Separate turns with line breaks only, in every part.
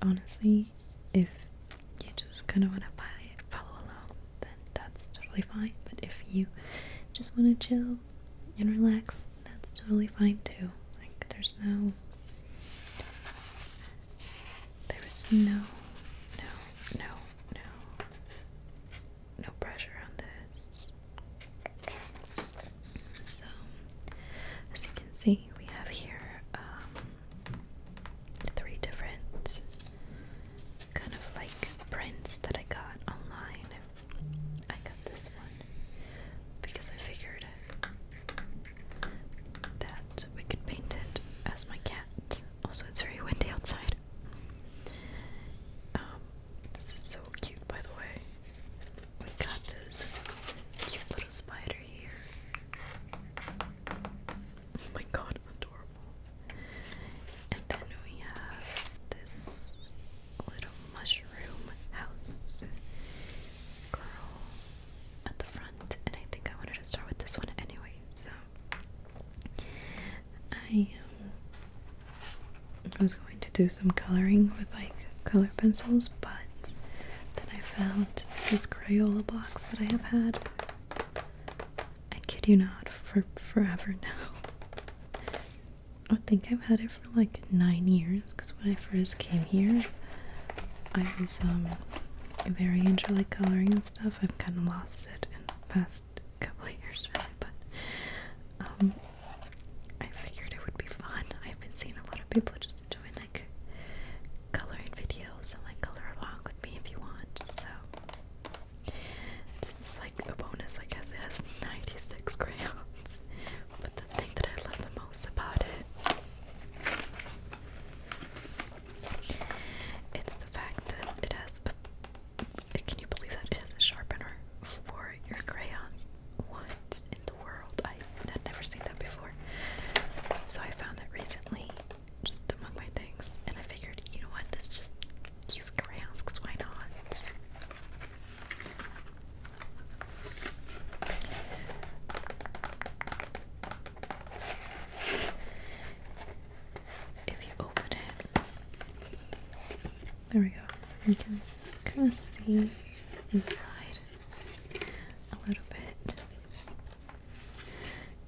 honestly, if you just kind of want to follow along, then that's totally fine. But if you just want to chill and relax, that's totally fine too. Like, there is no pressure on this. So, as you can see, we have here 3 different kind of like prints that I got online. I got this one because I figured that we could paint it as my cat. Also, it's very windy outside. This is so cute, by the way. We got this cute little spider here. Oh my god, adorable. And then we have this little mushroom house girl at the front, and I think I wanted to start with this one anyway, so I was going to do some coloring with like color pencils, but then I found this Crayola box that I have had, I kid you not, for forever now. I think I've had it for like 9 years, because when I first came here, I was very into like coloring and stuff. I've kind of lost it in the past couple of years, really, but I figured it would be fun. I've been seeing a lot of people just doing like coloring videos and like color along with me if you want. So this is like a bonus, I guess. It has 96 crayons. But the thing that I love the most about it, it's the fact that it has can you believe that it has a sharpener for your crayons? What in the world? I had never seen that before. So I found that recently, just among my things, and I figured, you know what, let's just use crayons, because why not? If you open it, there we go. You can kind of see inside a little bit.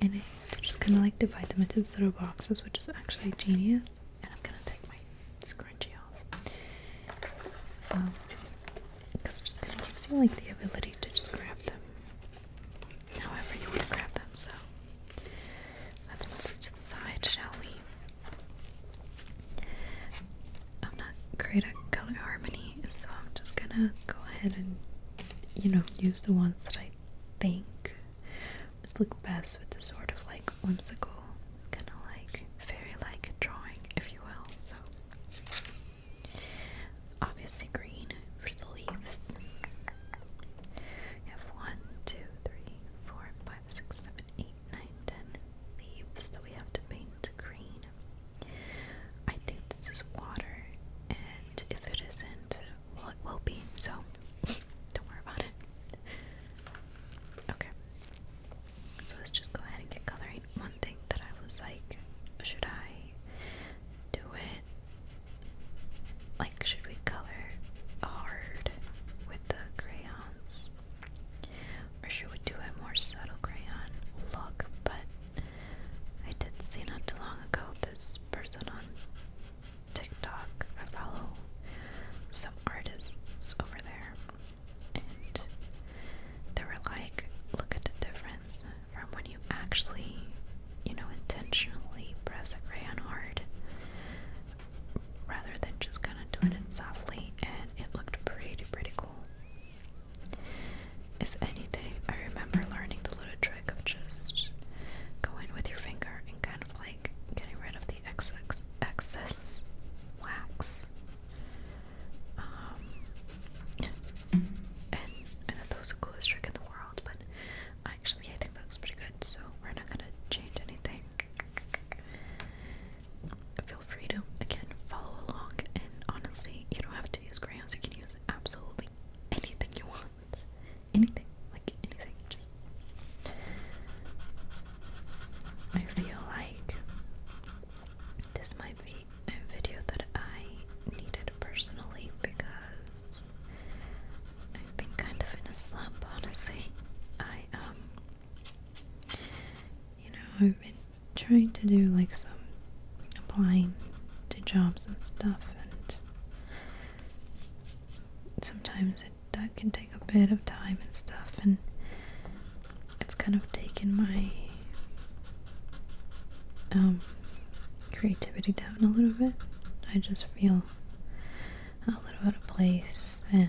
And they just kind of like divide them into these little boxes, which is actually genius. And I'm gonna take my scrunchie off. Because it just kind of gives you like the ability to just grab them however you want to grab them. So let's move this to the side, shall we? I'm not great at color harmony, so I'm just gonna go ahead and, you know, use the ones that I think would look best with this sort of like whimsical, kind of like fairy-like drawing, if you will. So obviously green for the leaves. You have 1, 2, 3, 4, 5, 6, 7, 8, 9, 10 leaves that we have to paint green. I think this is water, and if it isn't, well, it will be, so don't worry about it. Okay, so let's just go ahead and get coloring. One thing trying to do like some applying to jobs and stuff, and sometimes that can take a bit of time and stuff, and it's kind of taken my creativity down a little bit. I just feel a little out of place, and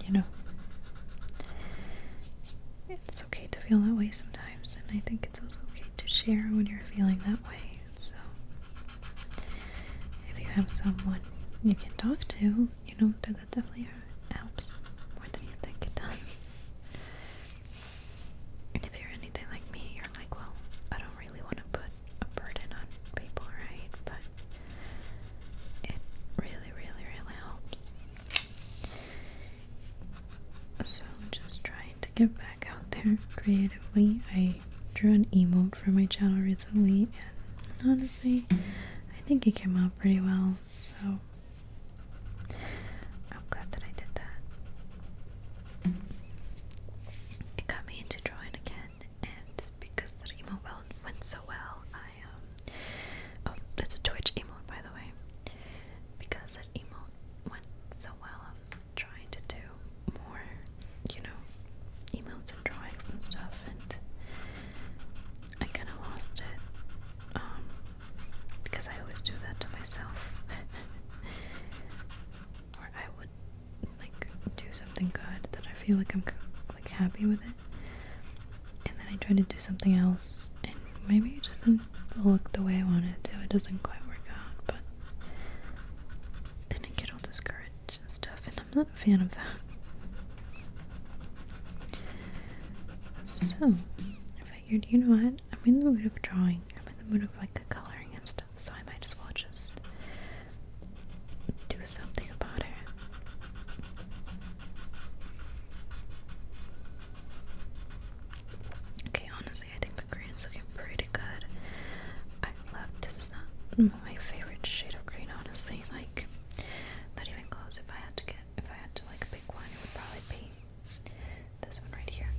you know, it's okay to feel that way sometimes, and I think it's also okay to share when you're feeling that way. So if you have someone you can talk to, you know, that definitely helps more than you think it does. And if you're anything like me, you're like, well, I don't really want to put a burden on people, right? But it really, really, really helps. So I'm just trying to get back out there creatively. I drew an emote for my channel recently, and honestly, I think it came out pretty well, so I'm glad that I did that. It got me into drawing again, and because the emote went so well, oh, it's a Twitch emote, by the way. Because that emote went so well, I was trying to do more, you know, emotes and drawings and stuff, and I kind of lost it, because I always do that to myself. Or I would like do something good that I feel like I'm like happy with it, and then I try to do something else, and maybe it doesn't look the way I want it to. It doesn't quite work out, but then I get all discouraged and stuff, and I'm not a fan of that. So I figured, you know what? I'm in the mood of drawing. I'm in the mood of like coloring and stuff, so I might as well just do something about it. Okay, honestly, I think the green is looking pretty good. I love this. Is not my favorite shade of green, honestly. Like, not even close. If I had to like pick one, it would probably be this one right here.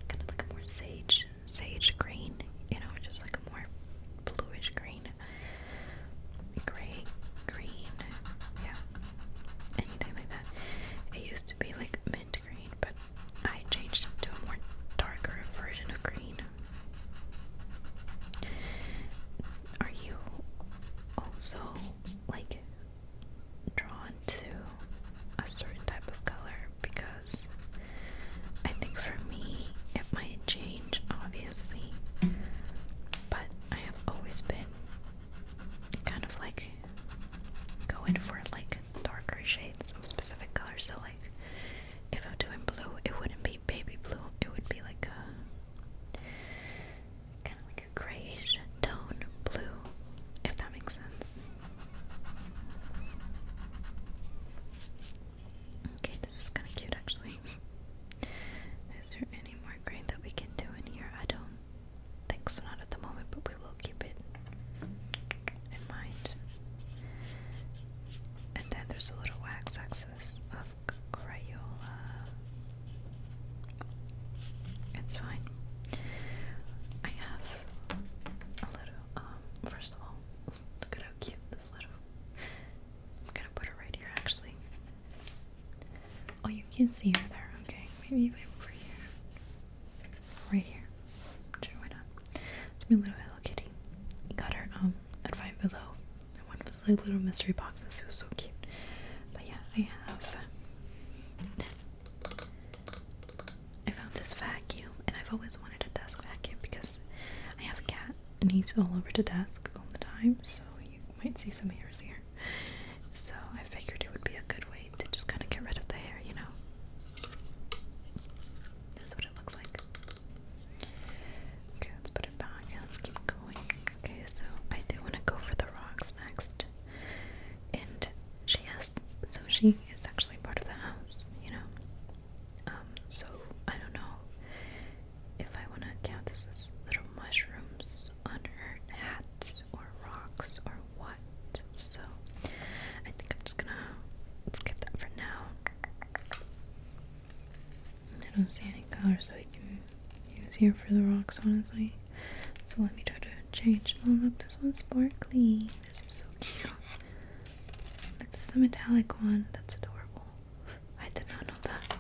Kind of like a more sage green, you know, just like a more bluish green, gray green, yeah, anything like that. It used to be like mint green, but I changed it to a more darker version of green. Are you also like drawn to a certain type of color? Because I think for me it might change, obviously, but I have always been kind of like going for like darker shades of specific colors. So like if I'm doing blue, it wouldn't be baby blue, it would be like a kind of like a grayish tone blue, if that makes sense. Okay, this is kind of cute actually. Is there any more green that we can do in here? I don't think so, not at the moment, but we will keep it in mind. And then there's a little wax axis of Crayola. It's fine. I have a little, first of all, look at how cute this little, I'm gonna put her right here actually. Oh, you can see her there, okay. Maybe even over here. Right here. Sure, why not? It's my little Hello Kitty. Got her, at Five Below. In one of those like little mystery boxes. It was so cute. But yeah, I found this vacuum, and I've always wanted a desk vacuum because I have a cat, and he's all over the desk all the time, so you might see some hairs here. So I figured it would be a good way to just kind of get rid of the hair, you know. This is what it looks like. Okay, let's put it back and let's keep going. Okay, so I do want to go for the rocks next. And she is actually part of the house, you know. So I don't know if I want to count this as little mushrooms on her hat or rocks or what. So I think I'm just gonna skip that for now. I don't see any colors so we can use here for the rocks, honestly. So let me try to change. Oh look, this one's sparkly. This is so cute. Like this is a metallic one. That's adorable. I did not know that.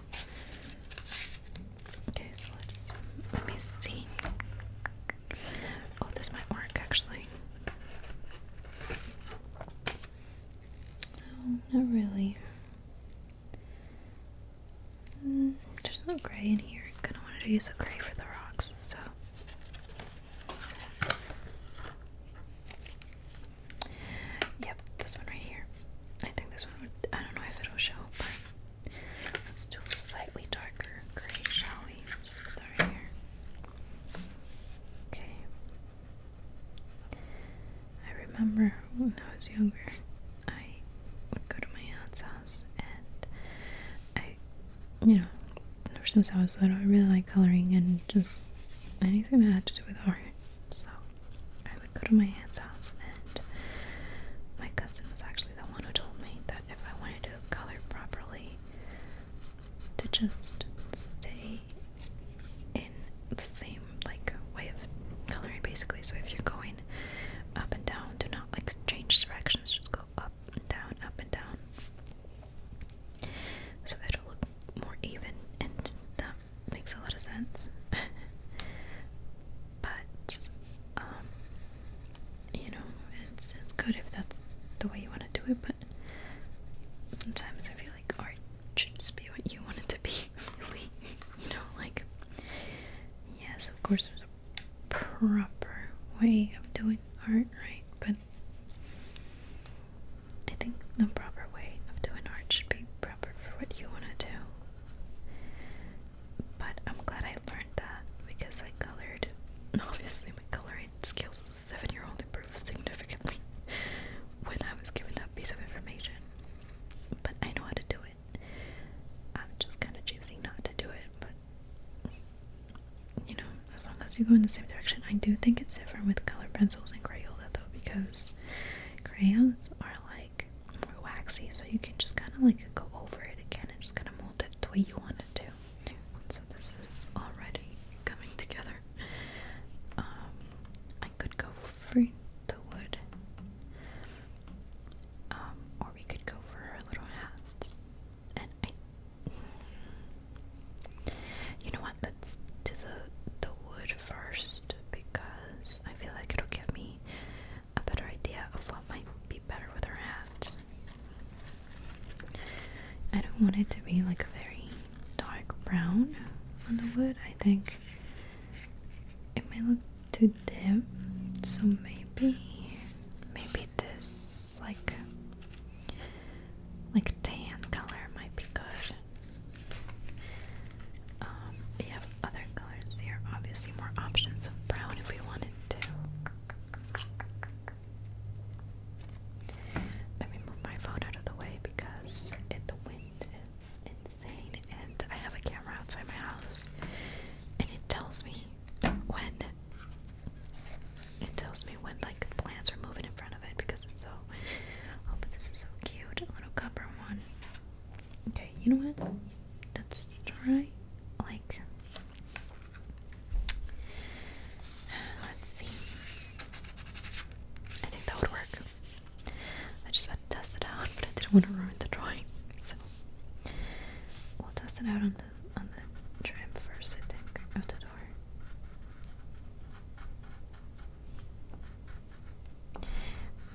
Okay, so let me see. Oh, this might work actually. No, not really. There's no gray in here. I kind of wanted to use a gray for the rocks, so. Yep, this one right here. I think this one would, I don't know if it'll show, but let's do a slightly darker gray, shall we? Just put that right here. Okay. I remember when I was younger, I would go to my aunt's house and you know, ever since I was little, I really like coloring and just anything that had to do with art. So I would go to my aunt's house, and my cousin was actually the one who told me that if I wanted to color properly, to just stay in the same like way of coloring, basically. So if you're going up and down, do not like change directions, just go up and down, up and down. So it'll look more even, and that makes a lot of sense. But you know, it's good if that's the way you want to do it, but sometimes I feel like art should just be what you want it to be, really. You know, like, yes, of course there's a proper way of doing art, right? But I think the proper way of doing art should be proper for what you want to do. But I'm glad I learned that, because I colored, obviously my coloring skills as a 7-year-old improved significantly when I was given that piece of information. But I know how to do it. I'm just kind of choosing not to do it, but you know, as long as you go in the same direction. I do think it's different with color pencils and Crayola though, because crayons are like more waxy, so you can just kind of like go over it again and just kind of mold it the way you want it to. So this is already coming together. I could go for the wood, or we could go for her little hats. And you know what? Let's do the wood first, because I feel like it'll give me a better idea of what might be better with her hat. I don't want it to be like a very dark brown on the wood. I think it might look too dim, so maybe this like tan color might be good. We have other colors here, obviously more options of brown if we wanted to. Let me move my phone out of the way because the wind is insane, and I have a camera outside my house, and it tells me when like the plants are moving in front of it, because it's so. Oh, but this is so cute, a little copper one. Okay, you know what? Let's try like. Let's see. I think that would work. I just had to test it out, but I didn't want to ruin the drawing, so we'll test it out on the trim first, I think, of the door.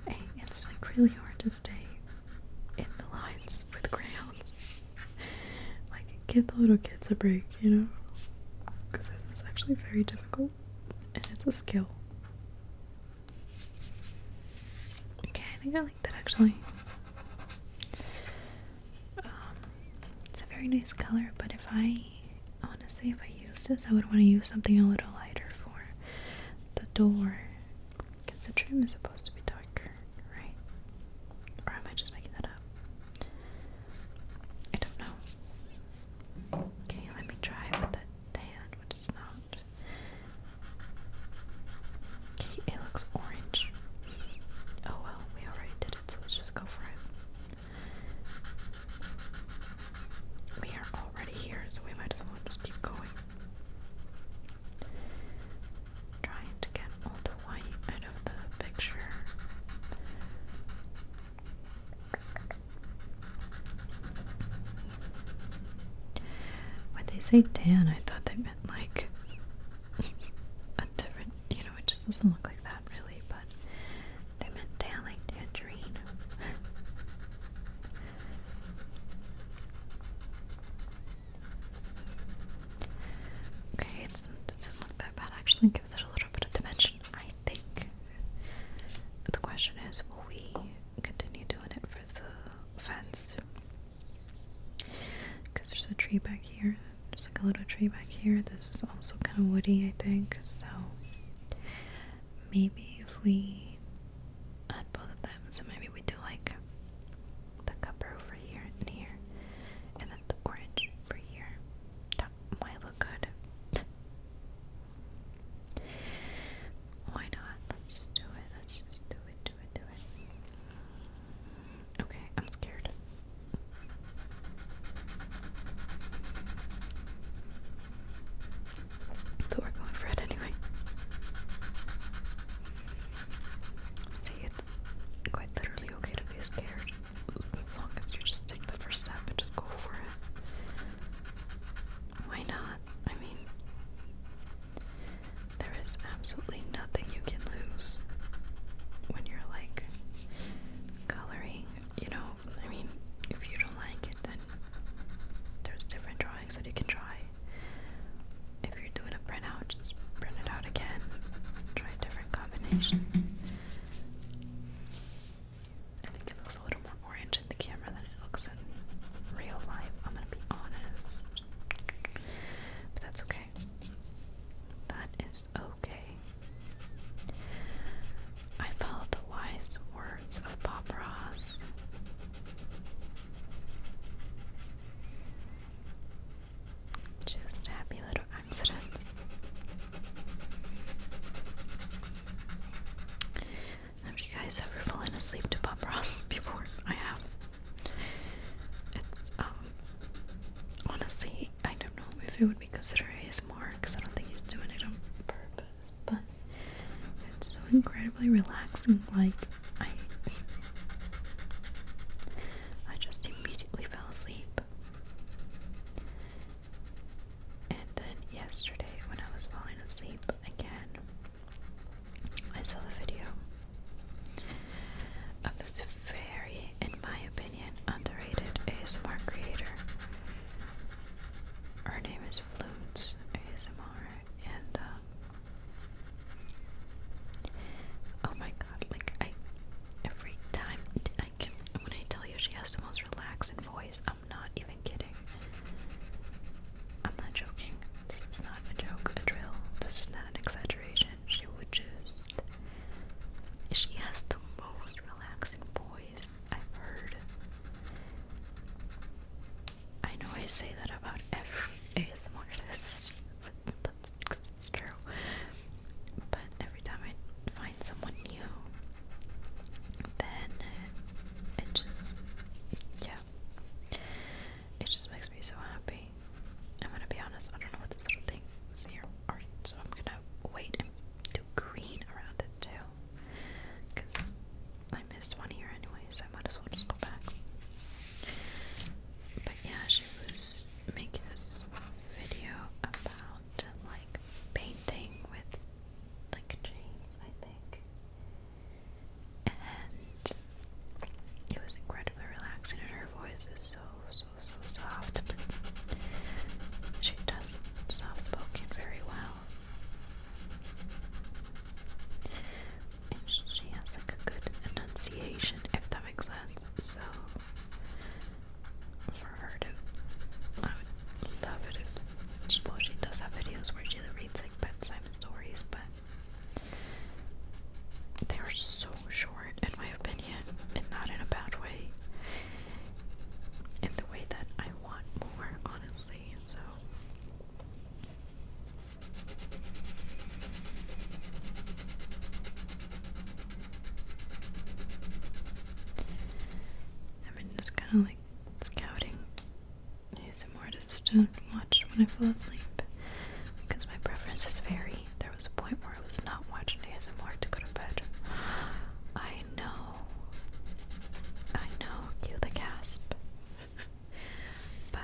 Hey, it's like really hard to stay in the lines with crayons. Like, give the little kids a break, you know? Because it's actually very difficult, and it's a skill. Okay, I think I like that actually. It's a very nice color, but honestly, if I use this, I would want to use something a little lighter for the door, because the trim is supposed to be darker, right? Or am I just making that up? I don't know. Okay, let me try with the tan, which is not. Okay, it looks orange. Oh well, we already did it, so let's just go for it. We are already here, so we might as well just keep going. Trying to get all say tan, I thought they meant like a different, you know, it just doesn't look like that really, but they meant tan like tangerine. Okay, it doesn't look that bad. Actually, gives it a little bit of dimension, I think. The question is, will we continue doing it for the fence? Because there's a tree back here. There's like a little tree back here. This is also kind of woody, I think. So maybe if we add both of them, so maybe we do like the copper over here and here, and then the orange over here. That might look good. Why not? Let's just do it. Let's just do it, do it, do it. Okay, I'm scared. But we're going for it anyway. See, it's quite literally okay to be scared. As long as you just take the first step and just go for it. Why not? I mean, there is absolutely nothing you can lose when you're like coloring, you know. I mean, if you don't like it, then there's different drawings that you can try. If you're doing a printout, just print it out again. Try different combinations. I think it looks a little more orange in the camera than it looks in real life. I'm gonna be honest. But that's okay. That is okay. I followed the wise words of Bob Ross. Just happy little accidents. Have you guys ever fallen asleep to Bob Ross before? I have. It's, honestly, I don't know if it would be considered ASMR, because I don't think he's doing it on purpose, but it's so incredibly relaxing. Like, I just immediately fell asleep. And then yesterday, when I was falling asleep again, I saw a video of this very, in my opinion, underrated ASMR creator. Her name is Fluence ASMR, and oh my god, like every time I can, when I tell you she has the most relaxing voice, I'm not even kidding. I'm not joking. This is not a joke, a drill. This is not an exaggeration. She would just, she has the most relaxing voice I've heard. I know I say that about every ASMR artist, but that's true. But every time I find someone new, then it just, yeah, it just makes me so happy. I'm gonna be honest, I don't know what this little thing is here, so I'm gonna wait and do green around it too, because I missed one here anyway, so I might as well just go back. But yeah, she was making this video about like painting with like chains, I think, and it was incredibly relaxing, and her voice is so soft, but she does soft-spoken very well, and she has like a good enunciation, if that makes sense. So for her to, I would love it if, well, she does have videos where she reads like bedtime stories, but they are so short, in my opinion, and not in a bad way, in the way that I want more, honestly. So I've been just kind of like scouting ASMR artists to watch when I fall asleep, because my preferences vary. There was a point where I was not watching ASMR to go to bed. I know, cue the gasp. But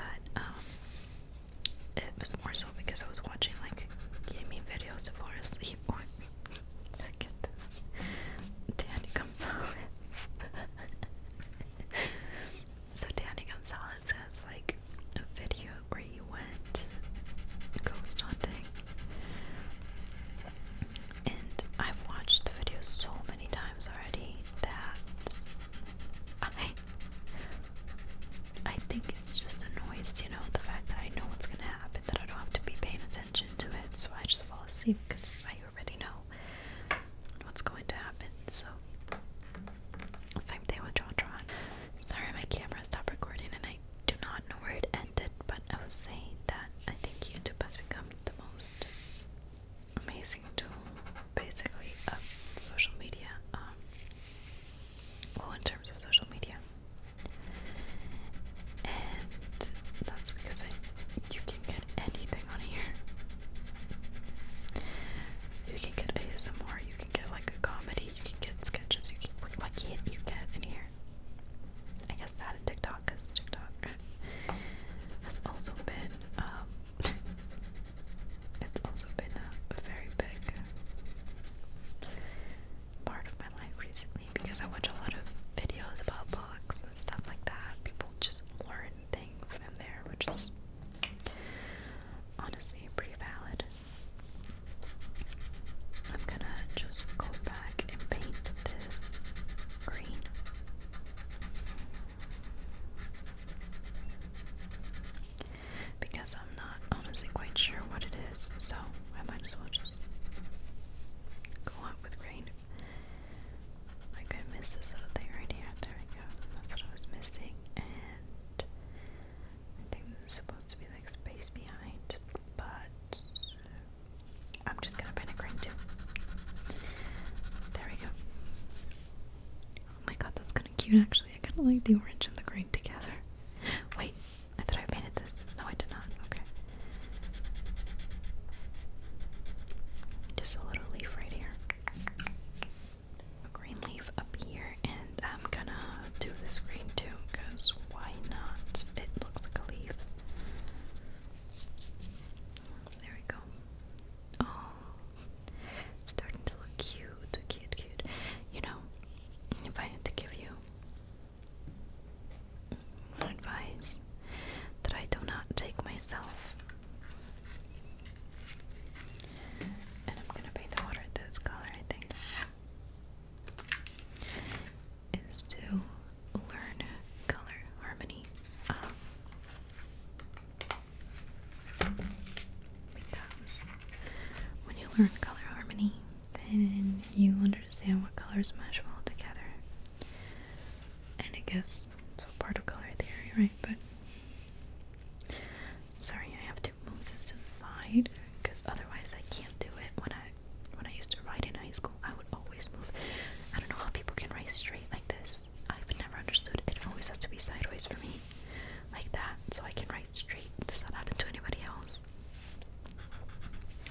miss this little thing right here. There we go. That's what I was missing. And I think this is supposed to be like space behind, but I'm just gonna paint a green too. There we go. Oh my god, that's kind of cute actually. I kind of like the orange and the green together. Wait, I thought I painted this. No, I did not. Okay. Just a little leaf right here. A green leaf up here, and I'm gonna do this green too, because why not? It looks like a leaf. There we go. Oh, it's starting to look cute, cute, cute. You know, if I had to give you one advice that I do not take myself, and I'm gonna paint the water this color, I think, is to learn color harmony. Because when you learn color harmony, then you understand what colors mesh well together. And I guess it's a part of color theory, right? But sorry, I have to move this to the side because otherwise I can't do it. When I used to write in high school, I would always move. I don't know how people can write straight like this. I've never understood it. It always has to be sideways for me, like that, so I can write straight. Does that happen to anybody else?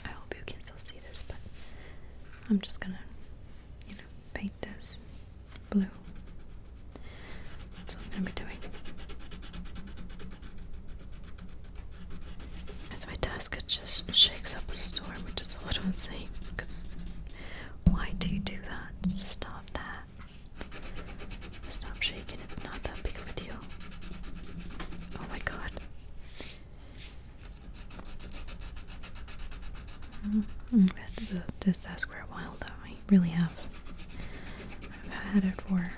I hope you can still see this, but I'm just gonna, paint this blue. That's what I'm gonna be doing. As my task, it just shakes up a storm, which is a little insane, because why do you do that? Stop that. Stop shaking, it's not that big of a deal. Oh my god. I've had this task for a while though, I really have. I've had it for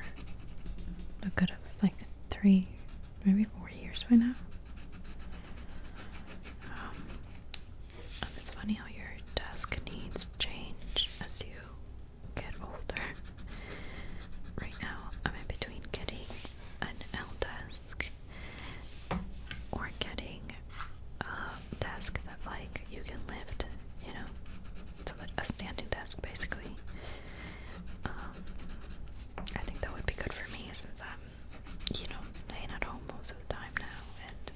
a good of like 3, maybe 4 years by now. It's funny how your task needs change as you get older. Right now, I'm in between getting an L task or getting a task that like you can lift, so a standing desk basically. I think that would be good for me since I'm, staying at home most of the time now and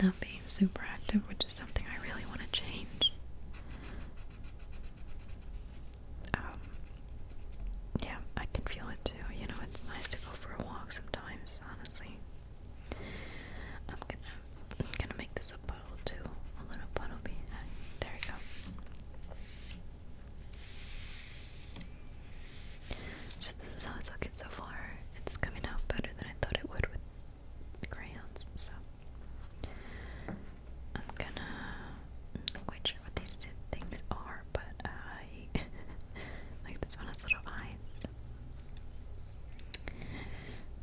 not being super active, which is something I really want to change. Yeah, I can feel it too, it's nice to go for a walk sometimes, honestly. I'm gonna make this a puddle too, a little puddle behind. There we go. So this is how it's looking so far. It's coming out better than I thought it would with the crayons, so I'm gonna, not quite sure what these things are, but I like this one has little eyes.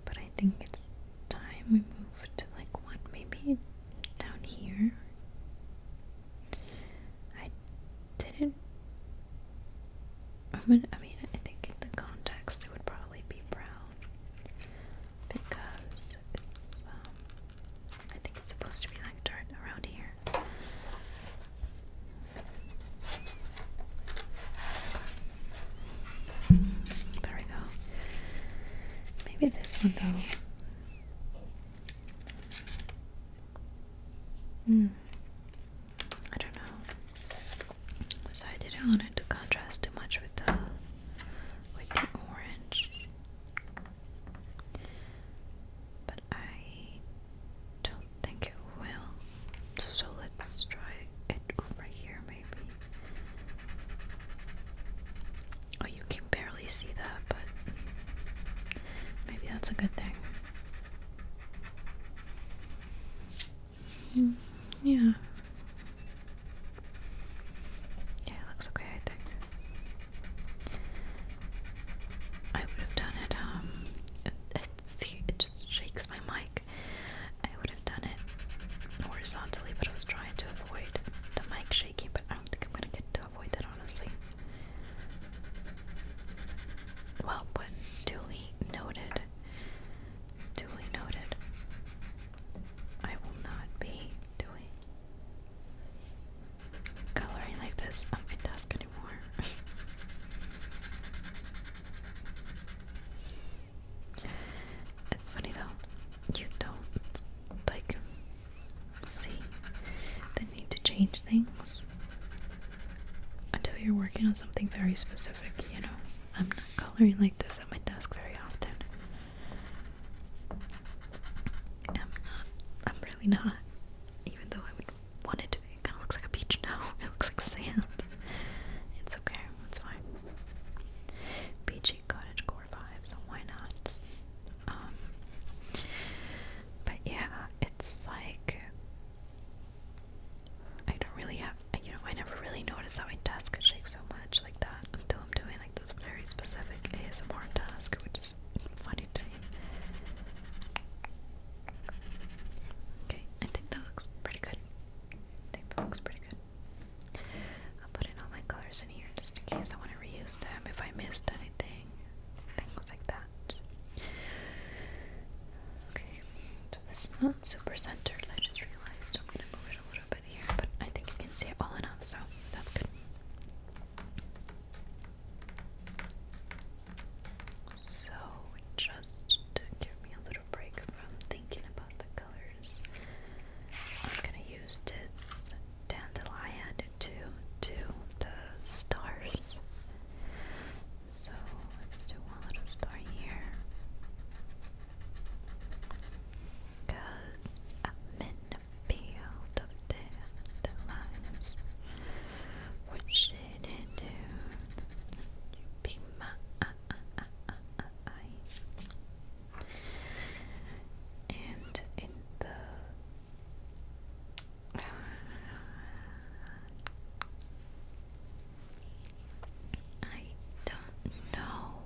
But I think it's time we move to like one maybe down here. I I think in the context it would probably be brown because it's I think it's supposed to be like dark around here. There we go. Maybe this one though. I don't know. So I didn't want it to contrast too much with the orange. But I don't think it will. So let's try it over here maybe. Oh, you can barely see that, but maybe that's a good thing. Yeah. Yeah, it looks okay, I think. I would have done it, see, it just shakes my mic. I would have done it horizontally, but I was trying to avoid the mic shaking, but I don't think I'm gonna get to avoid that, honestly. something very specific, you know. I'm not coloring like this at my desk very often. I'm really not. Even though I would want it to be. It kind of looks like a beach now. It looks like sand. It's okay, it's fine. Beachy cottagecore vibes, so why not? But yeah, it's like I don't really have, you know, I never really notice how my desk could shake so much like that until I'm doing like this very specific ASMR task, which is funny to me. Okay, I think that looks pretty good. I'll put in all my colors in here just in case I want to reuse them if I missed anything. Things like that. Okay, so this is not super centered. I just realized I'm going to move it a little bit here, but I think you can see it well enough, so that's good. So, just to give me a little break from thinking about the colors, I'm going to use this dandelion to do the stars. So, let's do one little star here. Because I'm in the field of dandelions, which it into be my eyes. And in the I don't know.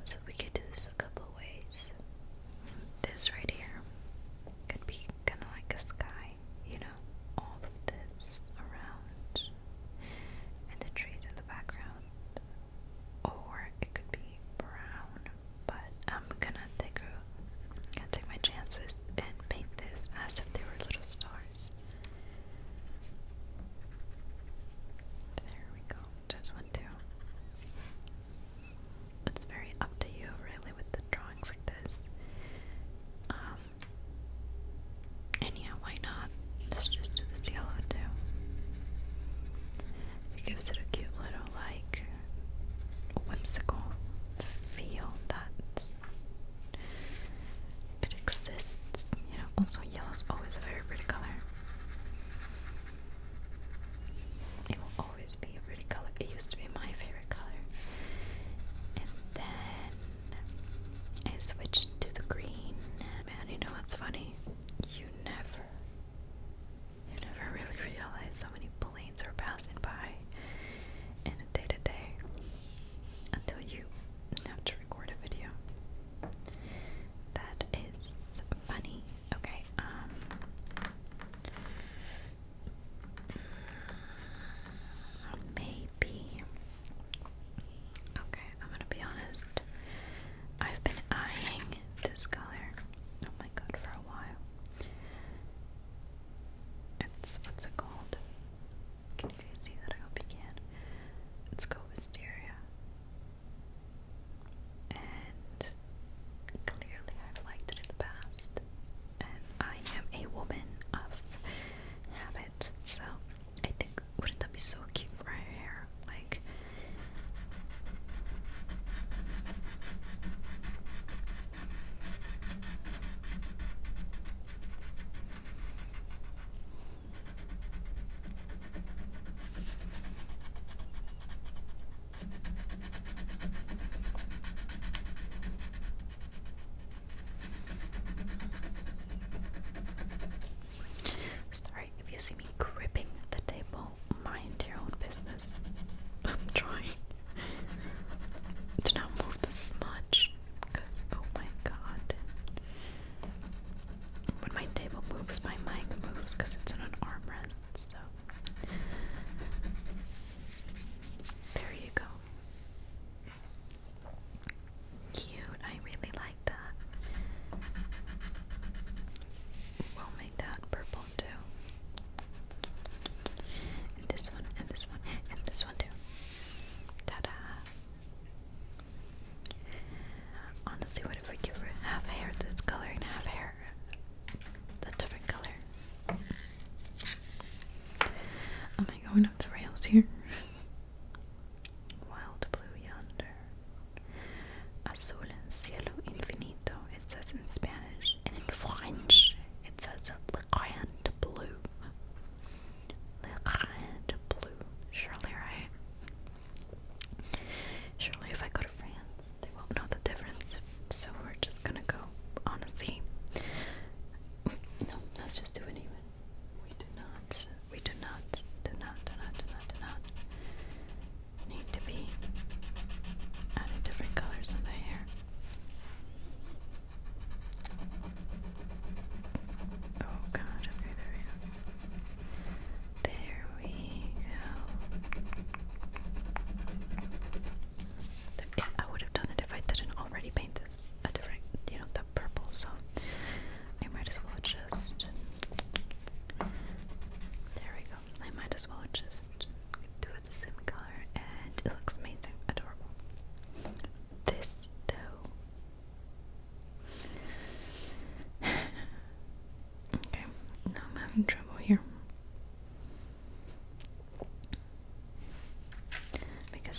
So we could do this a couple ways. This right here could be kind of like a sky, you know, all of this around and the trees in the background. Or it could be brown, but I'm gonna take my chances and paint this as if they were little stars. There we go. This one too. It's very up to you, really, with the drawings like this. And yeah, why not? Let's just do this yellow too. It gives it a cute little, like, whimsical feel that it exists. You know, also yellow's always a very pretty color. It will always be a pretty color. It used to be my favorite color. And then I switched to the green. Man, you know what's funny? You never really realize how many planes are passing by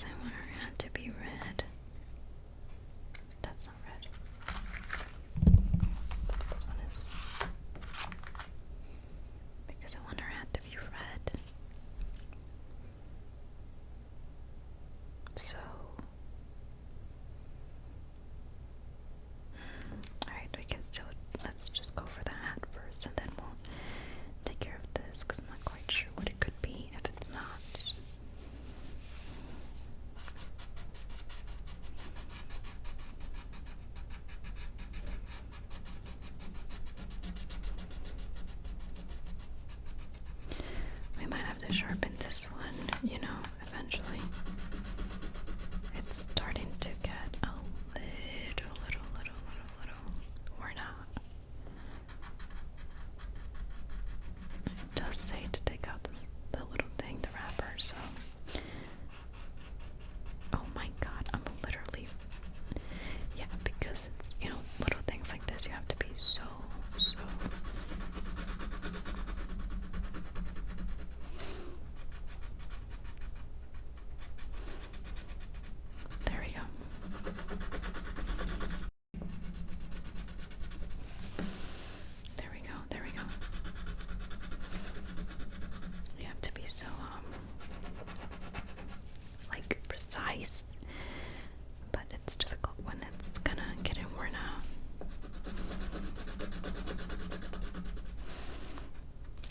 because I want her hand to be red. That's not red. This one is. Because I want her hand to be red. So. Alright, we can still. Let's just go for the hat first and then we'll take care of this because I'm not quite sure what it could be if it's not. We might have to sharpen this one, you know, eventually. It's starting to get a little worn out. It does say to take out the little thing, the wrapper, so. Oh my god, I'm literally. Yeah, because it's, you know, little things like this, you have to be so. There we go. There we go. You have to be so, like, precise. But it's difficult when it's gonna get worn out.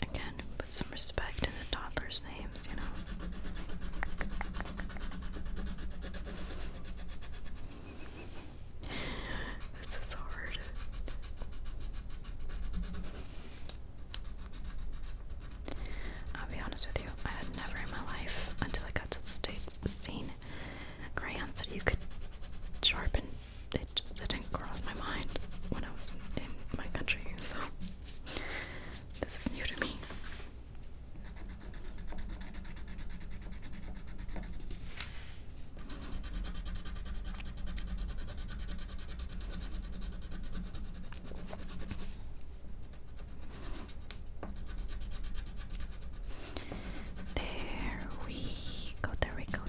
Again, put some respect in the toddlers' names, you know. This is hard. I'll be honest with you, I had never in my life, until I got to the States, seen crayons that you could sharpen. It just didn't cross my mind when I was in my country, so this is new to me.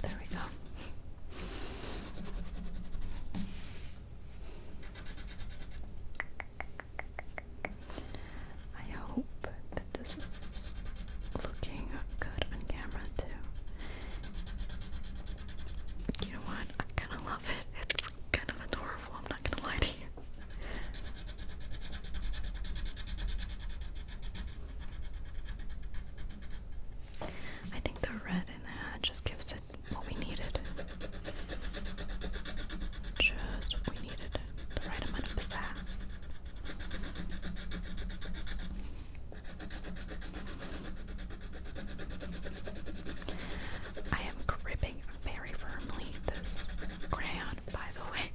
There we go. I hope that this is looking good on camera too. You know what? I kind of love it. It's kind of adorable, I'm not gonna lie to you. I think the red in the hat just gives it what we needed. Just what we needed. The right amount of pizzazz. I am gripping very firmly this crayon, by the way.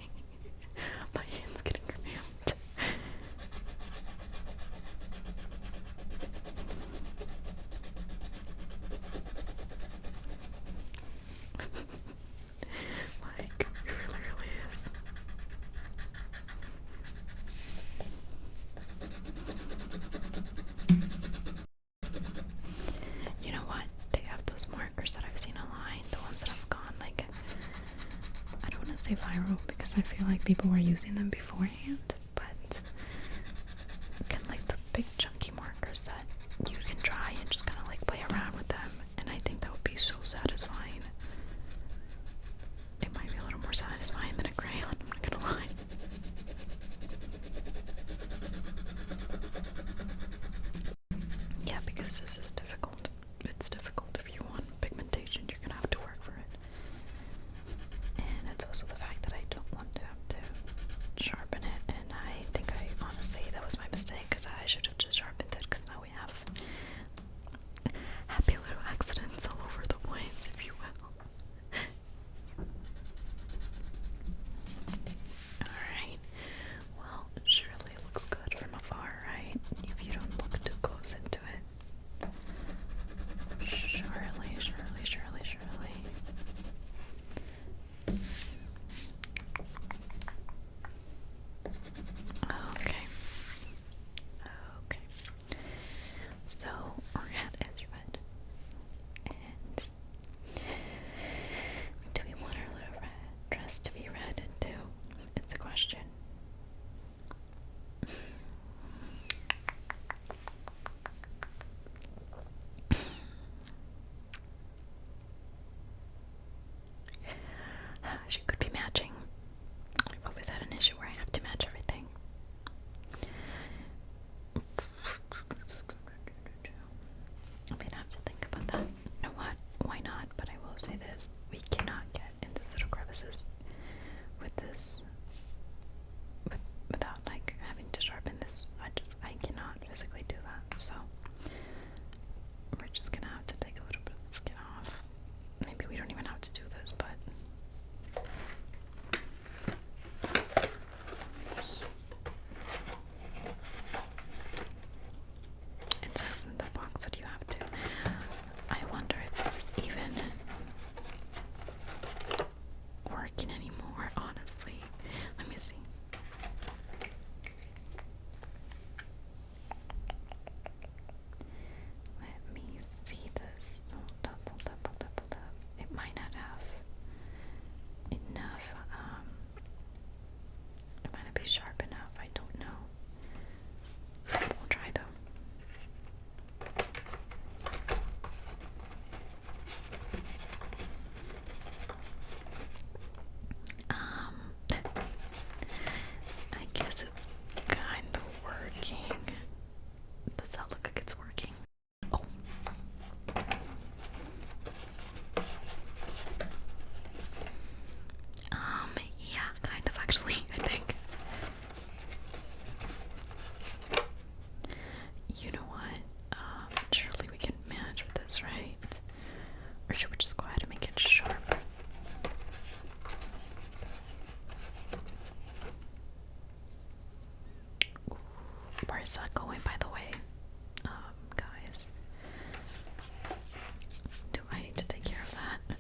My hand's getting cramped. Like, it really is. You know what? They have those markers that I've seen online, the ones that have gone, like, I don't want to say viral because I feel like people were using them beforehand, but kind of like the big chunky markers that you can try and just kind of like play around with them, and I think that would be so satisfying. It might be a little more satisfying than a crayon, I'm not gonna lie. Yeah, because this is difficult. It's difficult. If you want pigmentation, you're gonna have to work for it. And it's also the fact that I don't want to have to sharpen it and is that going, by the way? Guys. Do I need to take care of that?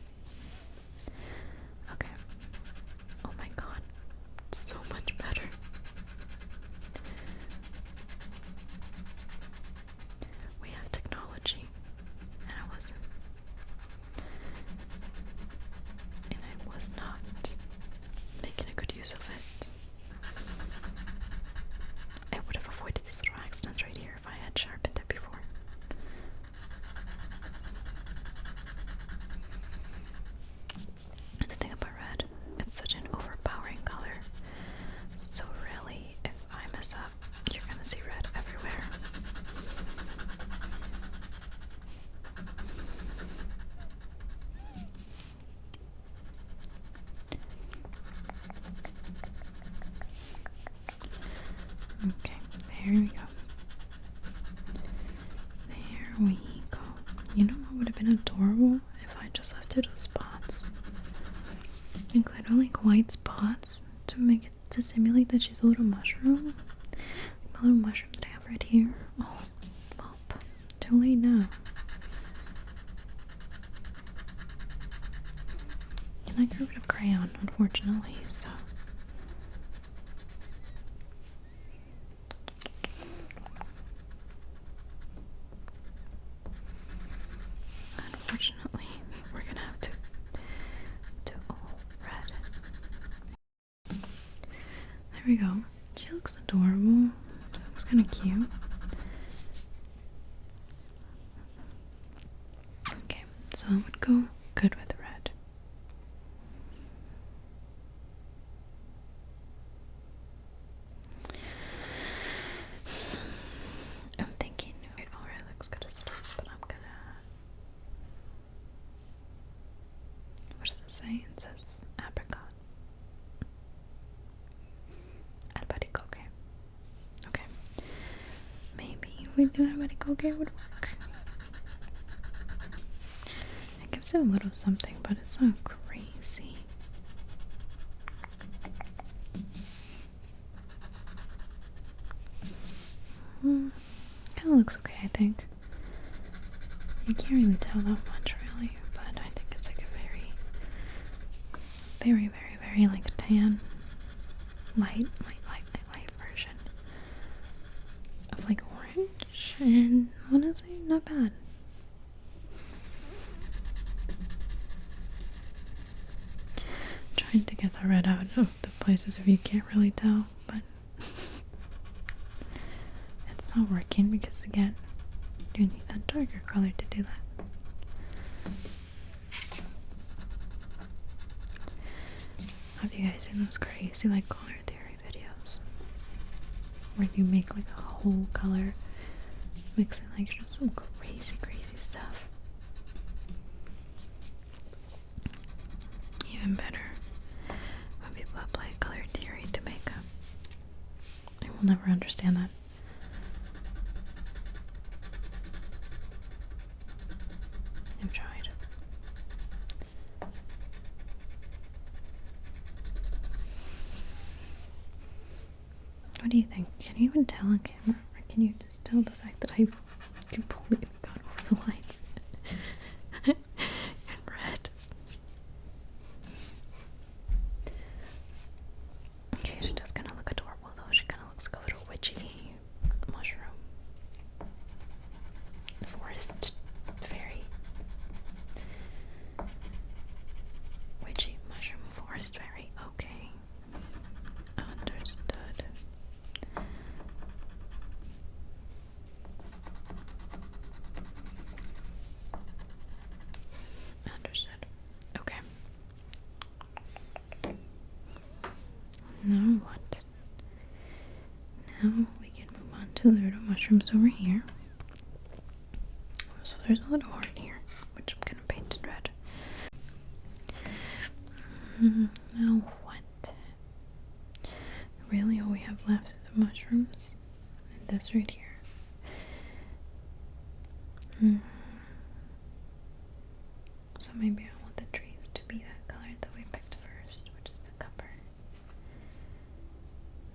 Okay. Oh my god. It's so much better. We have technology. And I wasn't. And I was not making a good use of it. I would have avoided these little accidents right here if I had sharpened it before. And the thing about red, it's such an overpowering color. So really, if I mess up, you're gonna see red everywhere. Okay, there we go. There we go. You know what would have been adorable if I just left it with spots? Include like white spots to make it to simulate that she's a little mushroom. A little mushroom that I have right here. Oh, well, too late now. And I got rid of crayon, unfortunately, so. Unfortunately, we're gonna have to do all red. There we go. She looks adorable. She looks kind of cute. Okay, so I would go good with red. I'm thinking it already looks good as it is, but I'm gonna. What does it say? It says apricot. Albaricoque. Okay. Maybe if we do albaricoque, it would work. It gives it a little something, but it's not crazy. Kind of looks okay, I think. You can't really tell that much, really, but I think it's like a very like tan, light version of like orange, and honestly, not bad. Trying to get the red out of the places if you can't really tell, but it's not working because again, you need that darker color to do that. Have you guys seen those crazy like color theory videos where you make like a whole color mixing like just some crazy stuff? Even better when people apply color theory to makeup. I will never understand that. I've tried. What do you think? Can you even tell on camera? Or can you just tell the fact that I completely got over the lights in red? Okay, she does kind of look adorable though. She kind of looks like a little witchy mushroom. Forest fairy. Witchy mushroom forest fairy. Okay. Understood. Understood. Okay. Now what? Now we can move on to the little mushrooms over here. So there's a little heart here, which I'm gonna paint in red. Now what? Really all we have left is the mushrooms and this right here. So maybe I want the trees to be that color that we picked first, which is the copper.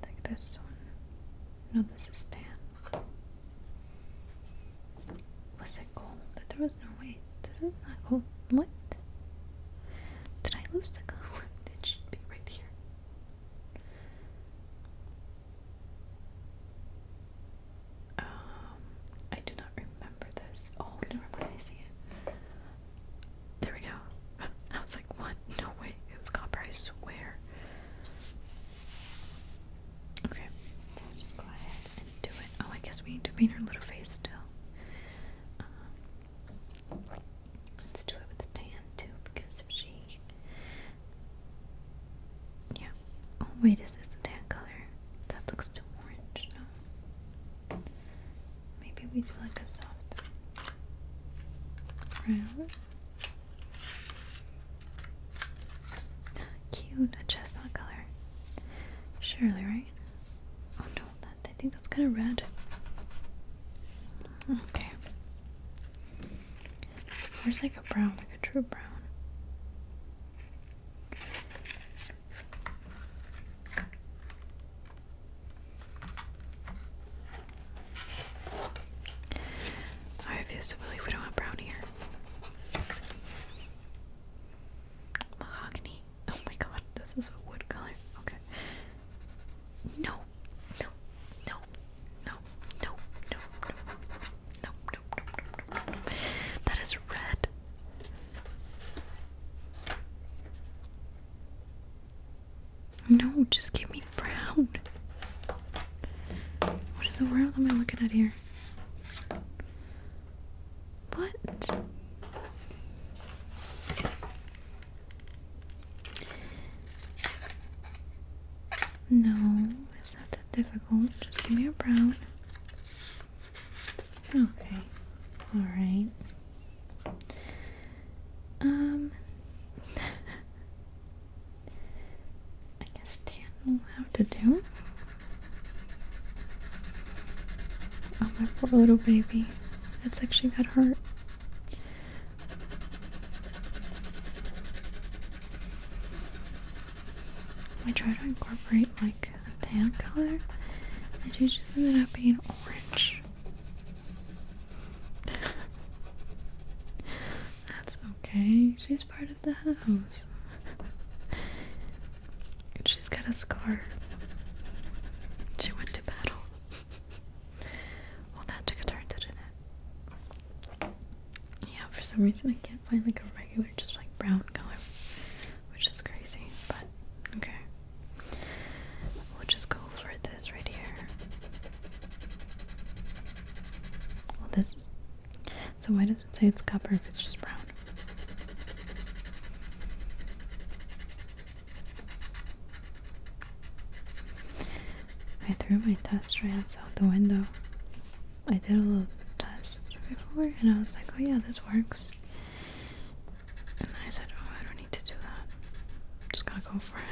Like this one. No, this is tan. supposed to go? It should be right here. I do not remember this. Oh, never mind, I see it. There we go. I was like, what? No way. It was copper, I swear. Okay, so let's just go ahead and do it. Oh, I guess we need to paint her little face still. Let's do it with the tan too, because if she... Yeah. Oh, wait, is this a tan color? That looks too orange, no? Maybe we do like a soft brown. Cute, a chestnut color. Surely, right? Oh no, I think that's kind of red. Okay. Where's like a brown, like a true brown? I refuse to believe we don't have brown here. Mahogany. Oh my god, this is a wood color. Okay. No. No. No. No. No. No. No. No. No. No. No. That is red. No, just give me brown. What in the world am I looking at here? What? No, it's not that difficult. Just give me a brown. Okay. Alright. I guess tan will have to do. Oh, my poor little baby. It's like she got hurt. I tried to incorporate like a tan color, and she just ended up being orange. That's okay. She's part of the house. And she's got a scar. She went to battle. Well, that took a turn, didn't it? Yeah, for some reason I can't find like a regular, just like brown color, which is crazy, but okay. We'll just go for this right here. Well, this is... So why does it say it's copper if it's just brown? I threw my test strands out the window. I did a little test before, and I was like, oh yeah, this works. And then I said, oh, I don't need to do that. I'm just gonna go for it.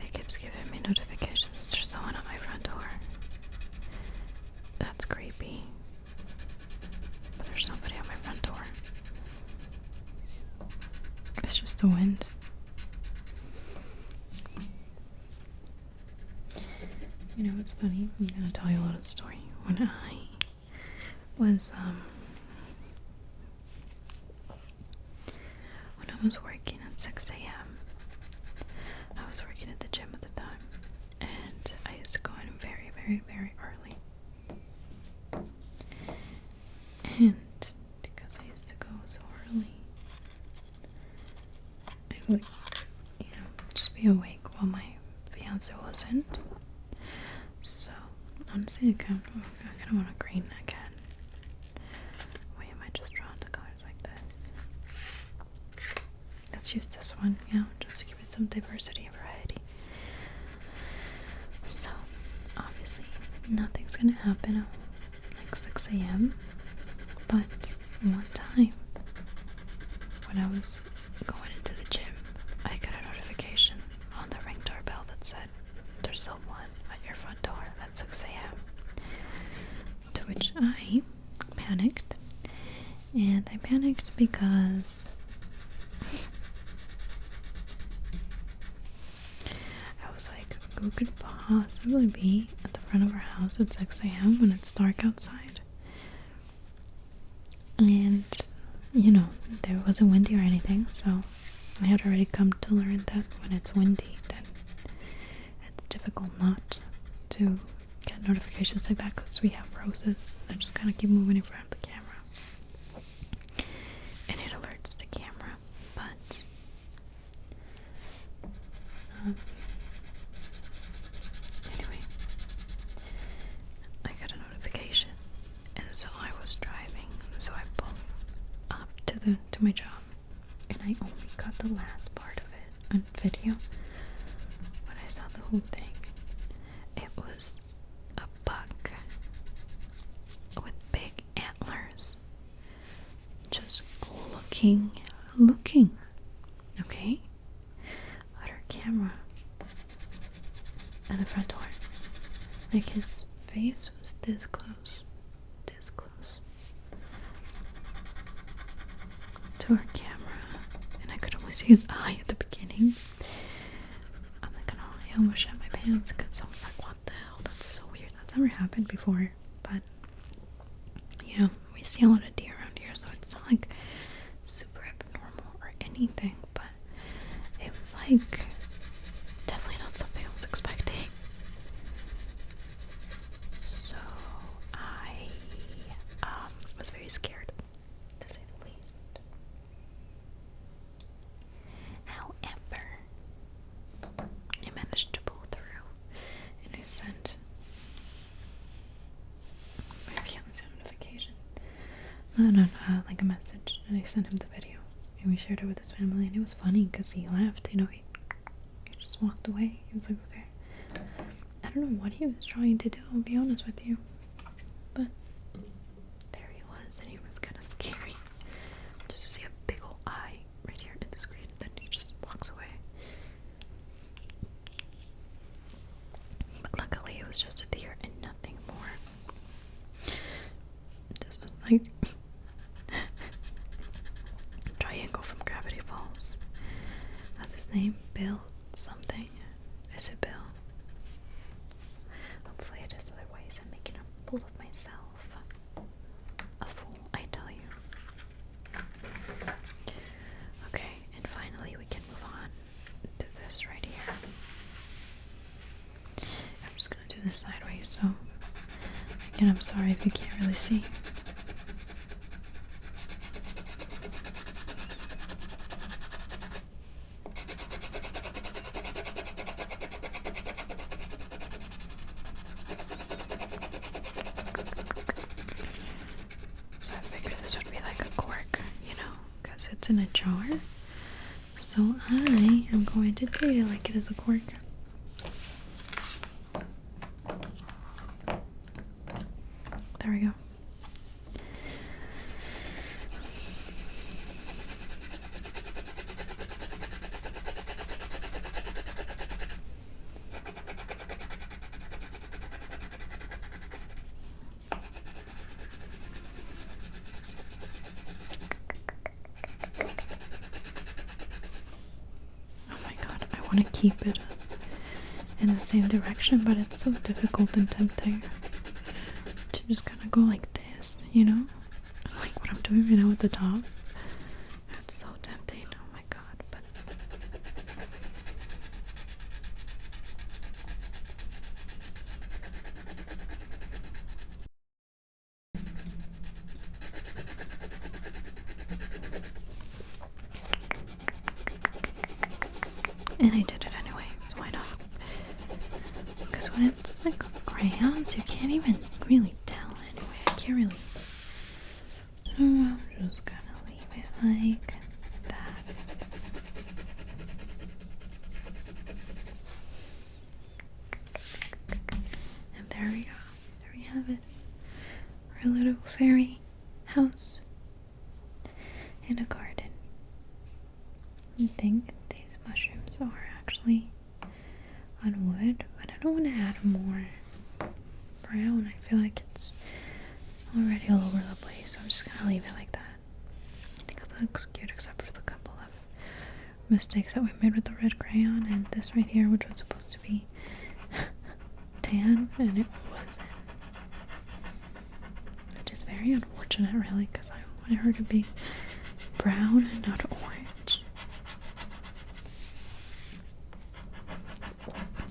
It keeps giving me notifications. There's someone at my front door. That's creepy. But there's somebody at my front door. It's just the wind. You know what's funny? I'm gonna tell you a little story. When I was working at 6 a.m. I was working at the gym at the time, and I used to go in very, very, very early. And because I used to go so early, I would, just be awake while my fiance wasn't. So honestly, I kind of want a green again. Wait, I might just draw the colors like this. Let's use this one, just to give it some diversity and variety. So obviously, nothing's gonna happen at like 6 a.m. But one time, when I was going into the gym, I got a notification on the ring doorbell that said, "There's someone at your front door at 6 a.m. To which I panicked And I panicked because I was like, who could possibly be at the front of our house at 6 a.m. when it's dark outside? And, you know, there wasn't windy or anything, so I had already come to learn that when it's windy, then it's difficult not to get notifications like that because we have roses that just kind of keep moving in front of the camera. And it alerts the camera, but anyway, I got a notification, and so I was driving, so I pulled up to my job, and I only got the last part of it on video. When I saw the whole thing, it was a buck with big antlers, just looking, okay, at our camera at the front door. Like, his face was this close to our camera, and I could only see his eye at the beginning. I'm like, oh, I almost shut my pants because I was like, what the hell? That's so weird. That's never happened before. But you know, we see a lot of deer around here, so it's not like super abnormal or anything, but it was like definitely not something I was expecting. So I was very scared, to say the least. However, I managed to pull through, and I sent my fiance a notification. No, like a message, and I sent him the video, and we shared it with his family, and it was funny because he left, you know, he just walked away. He was like, okay. I don't know what he was trying to do, I'll be honest with you, but there he was, and he was kind of scary. Just to see a big old eye right here in the screen, and then he just walks away. But luckily it was just a deer and nothing more. This was like triangle from Gravity Falls. What's his name? Bill something. Is it Bill? Hopefully it is, otherwise I'm making a fool of myself. A fool, I tell you. Okay, and finally we can move on to this right here. I'm just gonna do this sideways, so again, I'm sorry if you can't really see. So I figured this would be like a cork, you know, because it's in a jar. So I am going to treat it like it is a cork. There we go. Oh my god, I want to keep it in the same direction, but it's so difficult and tempting to just kind of go like this, you know? Like what I'm doing right now at the top. That's so tempting, oh my god, but and I did it anyway, so why not? Because when it's like crayons, you can't even really tell anyway. I can't really. So I'm just gonna leave it like that. And there we go. There we have it. Our little fairy house in a garden. I think these mushrooms are actually on wood, but I don't want to add more brown. I feel like it's already all over the place, so I'm just gonna leave it like that. looks cute except for the couple of mistakes that we made with the red crayon and this right here, which was supposed to be tan and it wasn't. Which is very unfortunate really, because I wanted her to be brown and not orange.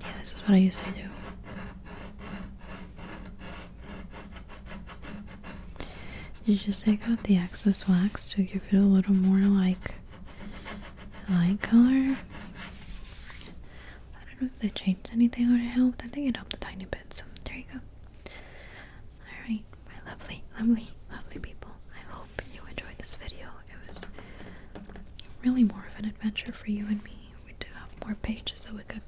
Yeah, this is what I used to do. You just take out the excess wax to give it a little more like light color. I don't know if they changed anything or it helped. I think it helped a tiny bit, so there you go. Alright, my lovely, lovely, lovely people. I hope you enjoyed this video. It was really more of an adventure for you and me. We do have more pages that we could